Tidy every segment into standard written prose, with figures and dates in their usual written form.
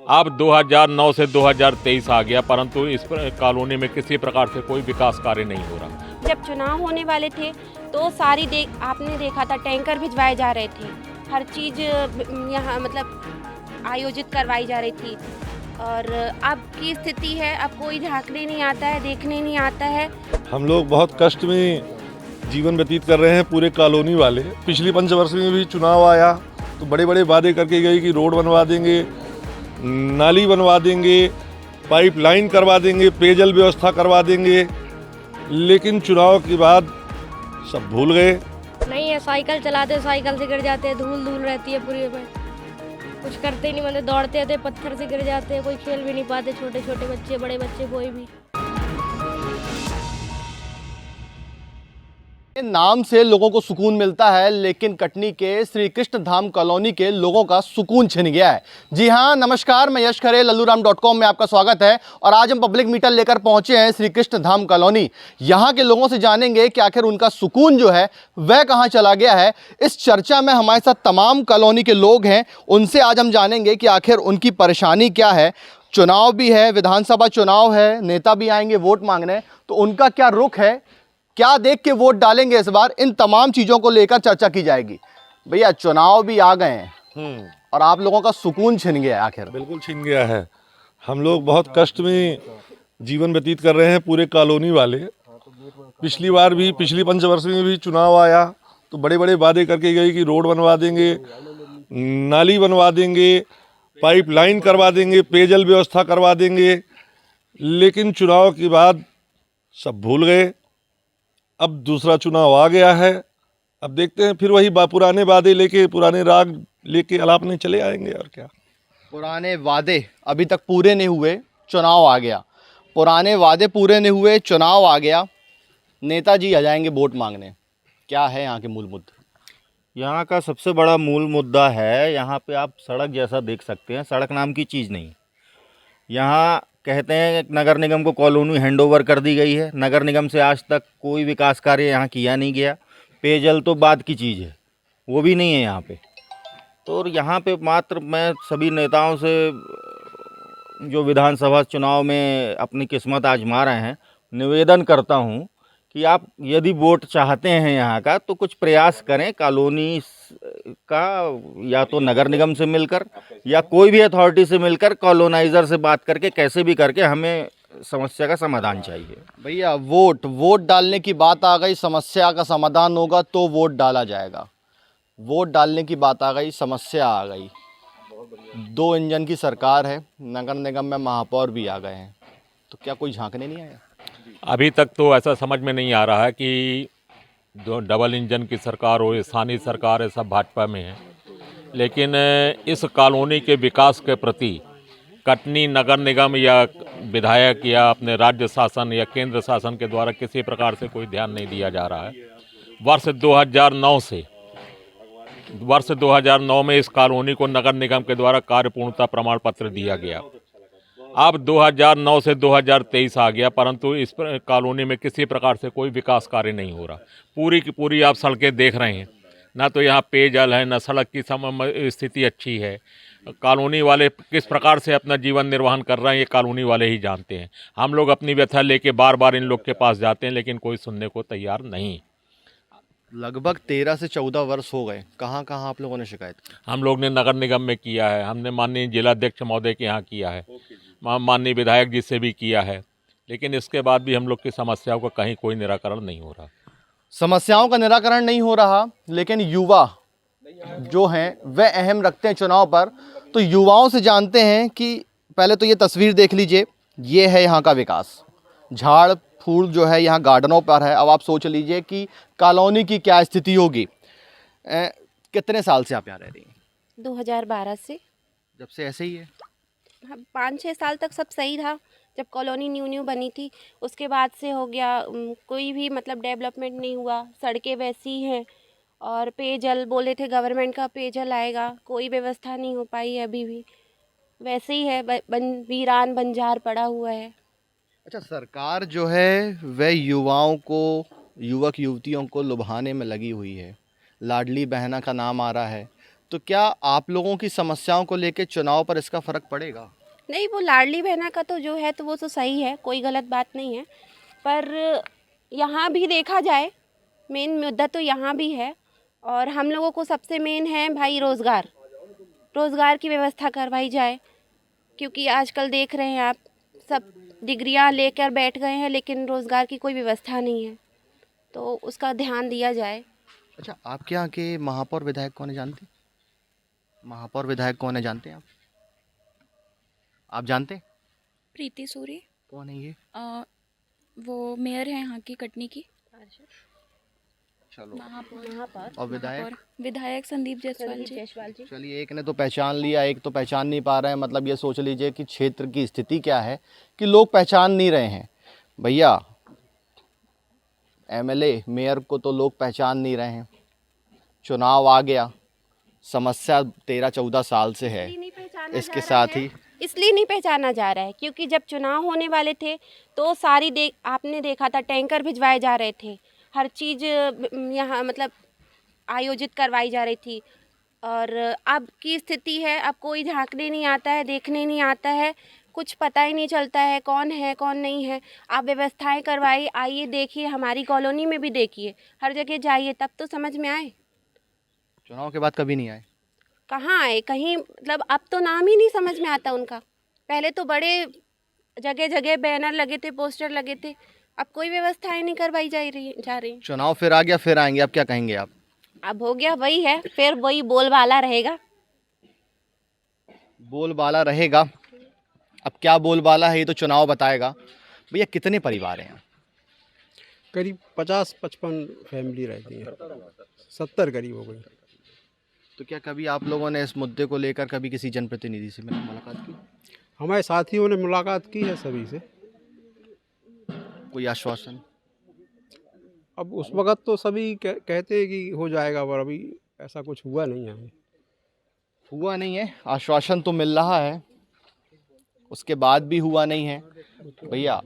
अब 2009 से 2023 आ गया, परंतु इस कॉलोनी में किसी प्रकार से कोई विकास कार्य नहीं हो रहा। जब चुनाव होने वाले थे तो आपने देखा था टैंकर भिजवाए जा रहे थे, हर चीज़ यहाँ मतलब आयोजित करवाई जा रही थी। और अब की स्थिति है, अब कोई झांकने नहीं आता है, देखने नहीं आता है। हम लोग बहुत कष्ट में जीवन व्यतीत कर रहे हैं, पूरे कॉलोनी वाले। पिछली पंचवर्ष में भी चुनाव आया तो बड़े बड़े वादे करके गए कि रोड बनवा देंगे, नाली बनवा देंगे, पाइपलाइन करवा देंगे, पेयजल व्यवस्था करवा देंगे, लेकिन चुनाव के बाद सब भूल गए। नहीं है, साइकिल चलाते साइकिल से गिर जाते हैं, धूल धूल रहती है पूरी में, कुछ करते ही नहीं, मतलब दौड़ते थे पत्थर से गिर जाते हैं, कोई खेल भी नहीं पाते, छोटे छोटे बच्चे बड़े बच्चे कोई भी। नाम से लोगों को सुकून मिलता है, लेकिन कटनी के श्री कृष्ण धाम कॉलोनी के लोगों का सुकून छिन गया है। जी हाँ, नमस्कार, मैं यश खरे, लल्लूराम.com में आपका स्वागत है। और आज हम पब्लिक मीटर लेकर पहुंचे हैं श्री कृष्ण धाम कॉलोनी। यहाँ के लोगों से जानेंगे कि आखिर उनका सुकून जो है वह कहाँ चला गया है। इस चर्चा में हमारे साथ तमाम कॉलोनी के लोग हैं, उनसे आज हम जानेंगे कि आखिर उनकी परेशानी क्या है। चुनाव भी है, विधानसभा चुनाव है, नेता भी आएंगे वोट मांगने, तो उनका क्या रुख है, क्या देख के वोट डालेंगे इस बार, इन तमाम चीज़ों को लेकर चर्चा की जाएगी। भैया, चुनाव भी आ गए हैं और आप लोगों का सुकून छिन गया है आखिर। बिल्कुल छिन गया है। हम लोग बहुत कष्ट में जीवन व्यतीत कर रहे हैं, पूरे कॉलोनी वाले। पिछली पंचवर्ष में भी चुनाव आया तो बड़े बड़े वादे करके गए कि रोड बनवा देंगे, नाली बनवा देंगे, पाइपलाइन करवा देंगे, पेयजल व्यवस्था करवा देंगे, लेकिन चुनाव के बाद सब भूल गए। अब दूसरा चुनाव आ गया है, अब देखते हैं फिर वही पुराने वादे लेके, पुराने राग लेके अलापने चले आएंगे और क्या। पुराने वादे अभी तक पूरे नहीं हुए, चुनाव आ गया। पुराने वादे पूरे नहीं हुए, चुनाव आ गया, नेताजी आ जाएंगे वोट मांगने। क्या है यहाँ के मूल मुद्दे? यहाँ का सबसे बड़ा मूल मुद्दा है, यहाँ पे आप सड़क जैसा देख सकते हैं, सड़क नाम की चीज़ नहीं। यहाँ कहते हैं नगर निगम को कॉलोनी हैंडओवर कर दी गई है, नगर निगम से आज तक कोई विकास कार्य यहाँ किया नहीं गया। पेयजल तो बाद की चीज़ है, वो भी नहीं है यहाँ पे। तो और यहाँ पे मात्र मैं सभी नेताओं से जो विधानसभा चुनाव में अपनी किस्मत आजमा रहे हैं, निवेदन करता हूँ कि आप यदि वोट चाहते हैं यहाँ का, तो कुछ प्रयास करें कॉलोनी का, या तो नगर निगम से मिलकर या कोई भी अथॉरिटी से मिलकर, कॉलोनाइज़र से बात करके कैसे भी करके हमें समस्या का समाधान चाहिए। भैया, वोट डालने की बात आ गई, समस्या का समाधान होगा तो वोट डाला जाएगा। वोट डालने की बात आ गई, समस्या आ गई। 2 इंजन की सरकार है, नगर निगम में महापौर भी आ गए हैं, तो क्या कोई झांकने नहीं आया? अभी तक तो ऐसा समझ में नहीं आ रहा है कि जो डबल इंजन की सरकार हो, स्थानीय सरकार है, सब भाजपा में है। लेकिन इस कॉलोनी के विकास के प्रति कटनी नगर निगम या विधायक या अपने राज्य शासन या केंद्र शासन के द्वारा किसी प्रकार से कोई ध्यान नहीं दिया जा रहा है। वर्ष 2009 में इस कॉलोनी को नगर निगम के द्वारा कार्यपूर्णता प्रमाण पत्र दिया गया। अब 2009 से 2023 आ गया, परंतु इस कॉलोनी में किसी प्रकार से कोई विकास कार्य नहीं हो रहा। पूरी की पूरी आप सड़कें देख रहे हैं, ना तो यहाँ पेयजल है, ना सड़क की स्थिति अच्छी है। कॉलोनी वाले किस प्रकार से अपना जीवन निर्वाहन कर रहे हैं, ये कॉलोनी वाले ही जानते हैं। हम लोग अपनी व्यथा लेके बार बार इन लोग के पास जाते हैं, लेकिन कोई सुनने को तैयार नहीं। लगभग 13 से 14 वर्ष हो गए, कहाँ कहाँ आप लोगों ने शिकायत की? हम लोग ने नगर निगम में किया है, हमने माननीय जिलाध्यक्ष महोदय के यहाँ किया है, माननीय विधायक जी से भी किया है, लेकिन इसके बाद भी हम लोग की समस्याओं का कहीं कोई निराकरण नहीं हो रहा। समस्याओं का निराकरण नहीं हो रहा, लेकिन युवा जो हैं वह अहम रखते हैं चुनाव पर। तो युवाओं से जानते हैं कि पहले तो ये तस्वीर देख लीजिए, ये है यहाँ का विकास। झाड़ फूल जो है यहाँ गार्डनों पर है। अब आप सोच लीजिए कि कॉलोनी की क्या स्थिति होगी। कितने साल से आप यहाँ रह रही हैं? 2012 से। जब से ऐसे ही है? 5-6 साल तक सब सही था, जब कॉलोनी न्यू बनी थी। उसके बाद से हो गया, कोई भी मतलब डेवलपमेंट नहीं हुआ, सड़कें वैसी ही हैं। और पेयजल बोले थे गवर्नमेंट का पेयजल आएगा, कोई व्यवस्था नहीं हो पाई है, अभी भी वैसे ही है, वीरान बंजार पड़ा हुआ है। अच्छा, सरकार जो है वह युवाओं को, युवक युवतियों को लुभाने में लगी हुई है। लाडली बहना का नाम आ रहा है, तो क्या आप लोगों की समस्याओं को लेकर चुनाव पर इसका फर्क पड़ेगा? नहीं, वो लाडली बहना का तो जो है तो वो तो सही है, कोई गलत बात नहीं है। पर यहाँ भी देखा जाए, मेन मुद्दा तो यहाँ भी है। और हम लोगों को सबसे मेन है भाई रोज़गार की व्यवस्था करवाई जाए, क्योंकि आजकल देख रहे हैं आप, सब डिग्रियां लेकर बैठ गए हैं लेकिन रोज़गार की कोई व्यवस्था नहीं है, तो उसका ध्यान दिया जाए। अच्छा, आपके यहाँ के महापौर विधायक कौन है जानते हैं? महापौर विधायक कौन है जानते हैं आप जानते हैं? प्रीति सूरी। कौन है ये? वो मेयर है यहाँ की, कटनी की। चलो। महापौर और विधायक? विधायक संदीप जायसवाल जी। चलिए, एक ने तो पहचान लिया, एक तो पहचान नहीं पा रहे हैं। मतलब ये सोच लीजिए कि क्षेत्र की स्थिति क्या है कि लोग पहचान नहीं रहे हैं। भैया, एमएलए मेयर को तो लोग पहचान नहीं रहे हैं। चुनाव आ गया, समस्या 13-14 साल से है। इसके साथ ही इसलिए नहीं पहचाना जा रहा है क्योंकि जब चुनाव होने वाले थे तो आपने देखा था, टैंकर भिजवाए जा रहे थे, हर चीज़ यहाँ मतलब आयोजित करवाई जा रही थी। और अब की स्थिति है, अब कोई झांकने नहीं आता है, देखने नहीं आता है, कुछ पता ही नहीं चलता है कौन नहीं है। आप व्यवस्थाएं करवाइए, आइए देखिए, हमारी कॉलोनी में भी देखिए, हर जगह जाइए, तब तो समझ में आए। चुनाव के बाद कभी नहीं आए? कहाँ आए कहीं, मतलब अब तो नाम ही नहीं समझ में आता उनका। पहले तो बड़े जगह जगह बैनर लगे थे, पोस्टर लगे थे, अब कोई व्यवस्थाएं नहीं करवाई जा रही। चुनाव फिर आ गया, फिर आएंगे, अब क्या कहेंगे आप? अब हो गया वही है, फिर वही बोलबाला रहेगा। बोलबाला रहेगा। अब क्या बोलबाला है ये तो चुनाव बताएगा। भैया, कितने परिवार हैं? करीब 50-55 फैमिली रहती है, 70 करीब हो गई। तो क्या कभी आप लोगों ने इस मुद्दे को लेकर कभी किसी जनप्रतिनिधि से मुलाकात की? हमारे साथियों ने मुलाकात की है सभी से। कोई आश्वासन? अब उस वक़्त तो सभी कहते हैं कि हो जाएगा, पर अभी ऐसा कुछ हुआ नहीं है। हुआ नहीं है, आश्वासन तो मिल रहा है, उसके बाद भी हुआ नहीं है। भैया,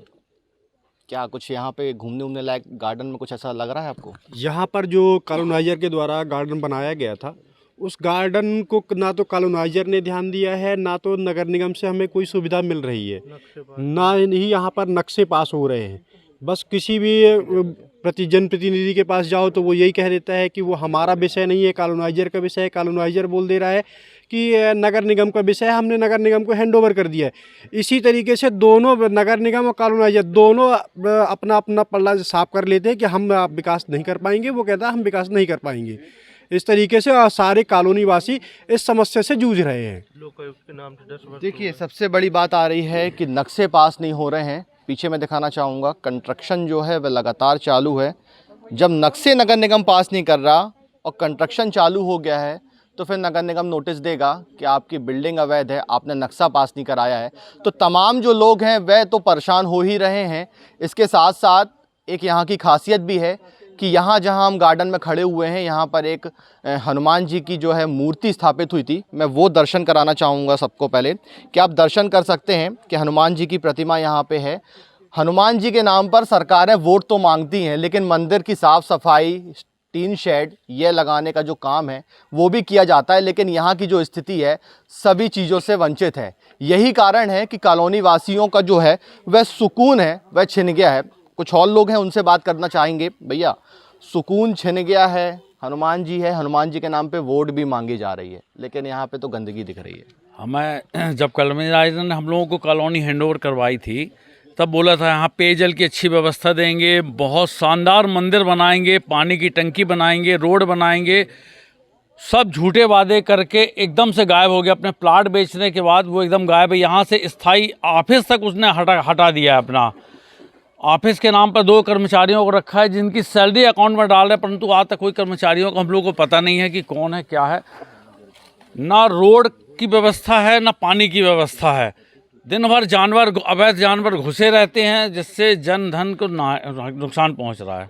क्या कुछ यहाँ पे घूमने लायक गार्डन में कुछ ऐसा लग रहा है आपको? यहाँ पर जो कॉलोनाइजर के द्वारा गार्डन बनाया गया था, उस गार्डन को ना तो कॉलोनाइजर ने ध्यान दिया है, ना तो नगर निगम से हमें कोई सुविधा मिल रही है, ना ही यहाँ पर नक्शे पास हो रहे हैं। बस किसी भी जनप्रतिनिधि के पास जाओ तो वो यही कह देता है कि वो हमारा विषय नहीं है, कॉलोनाइजर का विषय है। कॉलोनाइजर बोल दे रहा है कि नगर निगम का विषय है, हमने नगर निगम को हैंडओवर कर दिया है। इसी तरीके से दोनों, नगर निगम और कॉलोनाइजर दोनों अपना अपना पल्ला साफ कर लेते हैं कि हम विकास नहीं कर पाएंगे, वो कहता है हम विकास नहीं कर पाएंगे। इस तरीके से सारे कॉलोनी वासी इस समस्या से जूझ रहे हैं। देखिए, सबसे बड़ी बात आ रही है कि नक्शे पास नहीं हो रहे हैं। पीछे मैं दिखाना चाहूँगा, कंस्ट्रक्शन जो है वह लगातार चालू है। जब नक्शे नगर निगम पास नहीं कर रहा और कंस्ट्रक्शन चालू हो गया है तो फिर नगर निगम नोटिस देगा कि आपकी बिल्डिंग अवैध है, आपने नक्शा पास नहीं कराया है। तो तमाम जो लोग हैं वह तो परेशान हो ही रहे हैं। इसके साथ साथ एक यहाँ की खासियत भी है कि यहाँ जहाँ हम गार्डन में खड़े हुए हैं, यहाँ पर एक हनुमान जी की जो है मूर्ति स्थापित हुई थी। मैं वो दर्शन कराना चाहूँगा सबको पहले कि आप दर्शन कर सकते हैं कि हनुमान जी की प्रतिमा यहाँ पे है। हनुमान जी के नाम पर सरकारें वोट तो मांगती हैं, लेकिन मंदिर की साफ़ सफाई, टीन शेड ये लगाने का जो काम है वो भी किया जाता है, लेकिन यहाँ की जो स्थिति है सभी चीज़ों से वंचित है। यही कारण है कि कॉलोनी वासियों का जो है वह सुकून है वह छिन गया है। कुछ और लोग हैं, उनसे बात करना चाहेंगे। भैया, सुकून छिन गया है, हनुमान जी है, हनुमान जी के नाम पे वोट भी मांगी जा रही है, लेकिन यहाँ पे तो गंदगी दिख रही है। हमें जब कॉलोनाइजर ने हम लोगों को कॉलोनी हैंडओवर करवाई थी तब बोला था यहाँ पेयजल की अच्छी व्यवस्था देंगे, बहुत शानदार मंदिर बनाएंगे, पानी की टंकी बनाएंगे, रोड बनाएंगे। सब झूठे वादे करके एकदम से गायब हो गया। अपने प्लाट बेचने के बाद वो एकदम गायब है। यहाँ से स्थायी ऑफिस तक उसने हटा दिया है। अपना ऑफिस के नाम पर 2 कर्मचारियों को रखा है जिनकी सैलरी अकाउंट में डाल रहे हैं, परंतु आज तक कोई कर्मचारियों को हम लोग को पता नहीं है कि कौन है क्या है। ना रोड की व्यवस्था है, ना पानी की व्यवस्था है। दिन भर अवैध जानवर घुसे रहते हैं, जिससे जन धन को नुकसान पहुंच रहा है।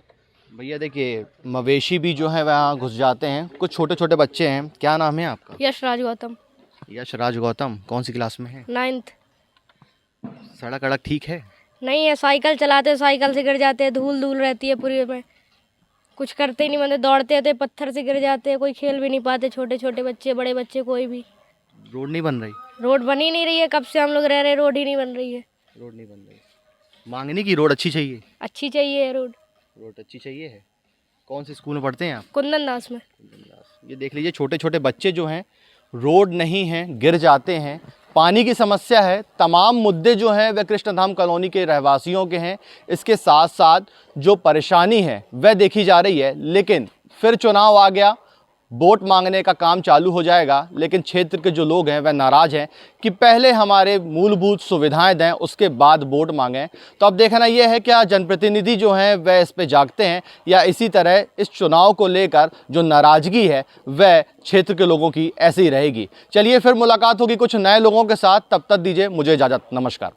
भैया देखिए, मवेशी भी जो है वहाँ घुस जाते हैं। कुछ छोटे छोटे बच्चे हैं। क्या नाम है आपका? यशराज गौतम। यशराज गौतम। कौन सी क्लास में है? 9th। सड़क अड़क ठीक है? नहीं है, साइकिल चलाते साइकिल से गिर जाते हैं, धूल रहती है पूरी में, कुछ करते ही नहीं, मतलब दौड़ते थे पत्थर से गिर जाते, कोई खेल भी नहीं पाते, छोटे छोटे बच्चे बड़े बच्चे कोई भी। रोड नहीं बन रही? रोड बन ही नहीं रही है, कब से हम लोग रह रहे, रोड ही नहीं बन रही है। रोड नहीं बन रही, मांग नहीं की रोड अच्छी चाहिए? अच्छी चाहिए रोड। रोड अच्छी चाहिए है। कौन से स्कूल में पढ़ते हैं आप? कुंदन दास में। ये देख लीजिए, छोटे छोटे बच्चे जो हैं, रोड नहीं है, गिर जाते हैं, पानी की समस्या है। तमाम मुद्दे जो हैं वह कृष्णधाम कॉलोनी के रहवासियों के हैं। इसके साथ साथ जो परेशानी है वह देखी जा रही है। लेकिन फिर चुनाव आ गया, वोट मांगने का काम चालू हो जाएगा, लेकिन क्षेत्र के जो लोग हैं वह नाराज़ हैं कि पहले हमारे मूलभूत सुविधाएं दें, उसके बाद वोट मांगें। तो अब देखना यह है क्या जनप्रतिनिधि जो हैं वह इस पे जागते हैं, या इसी तरह इस चुनाव को लेकर जो नाराज़गी है वह क्षेत्र के लोगों की ऐसी ही रहेगी। चलिए फिर मुलाकात होगी कुछ नए लोगों के साथ, तब तक दीजिए मुझे इजाज़त। नमस्कार।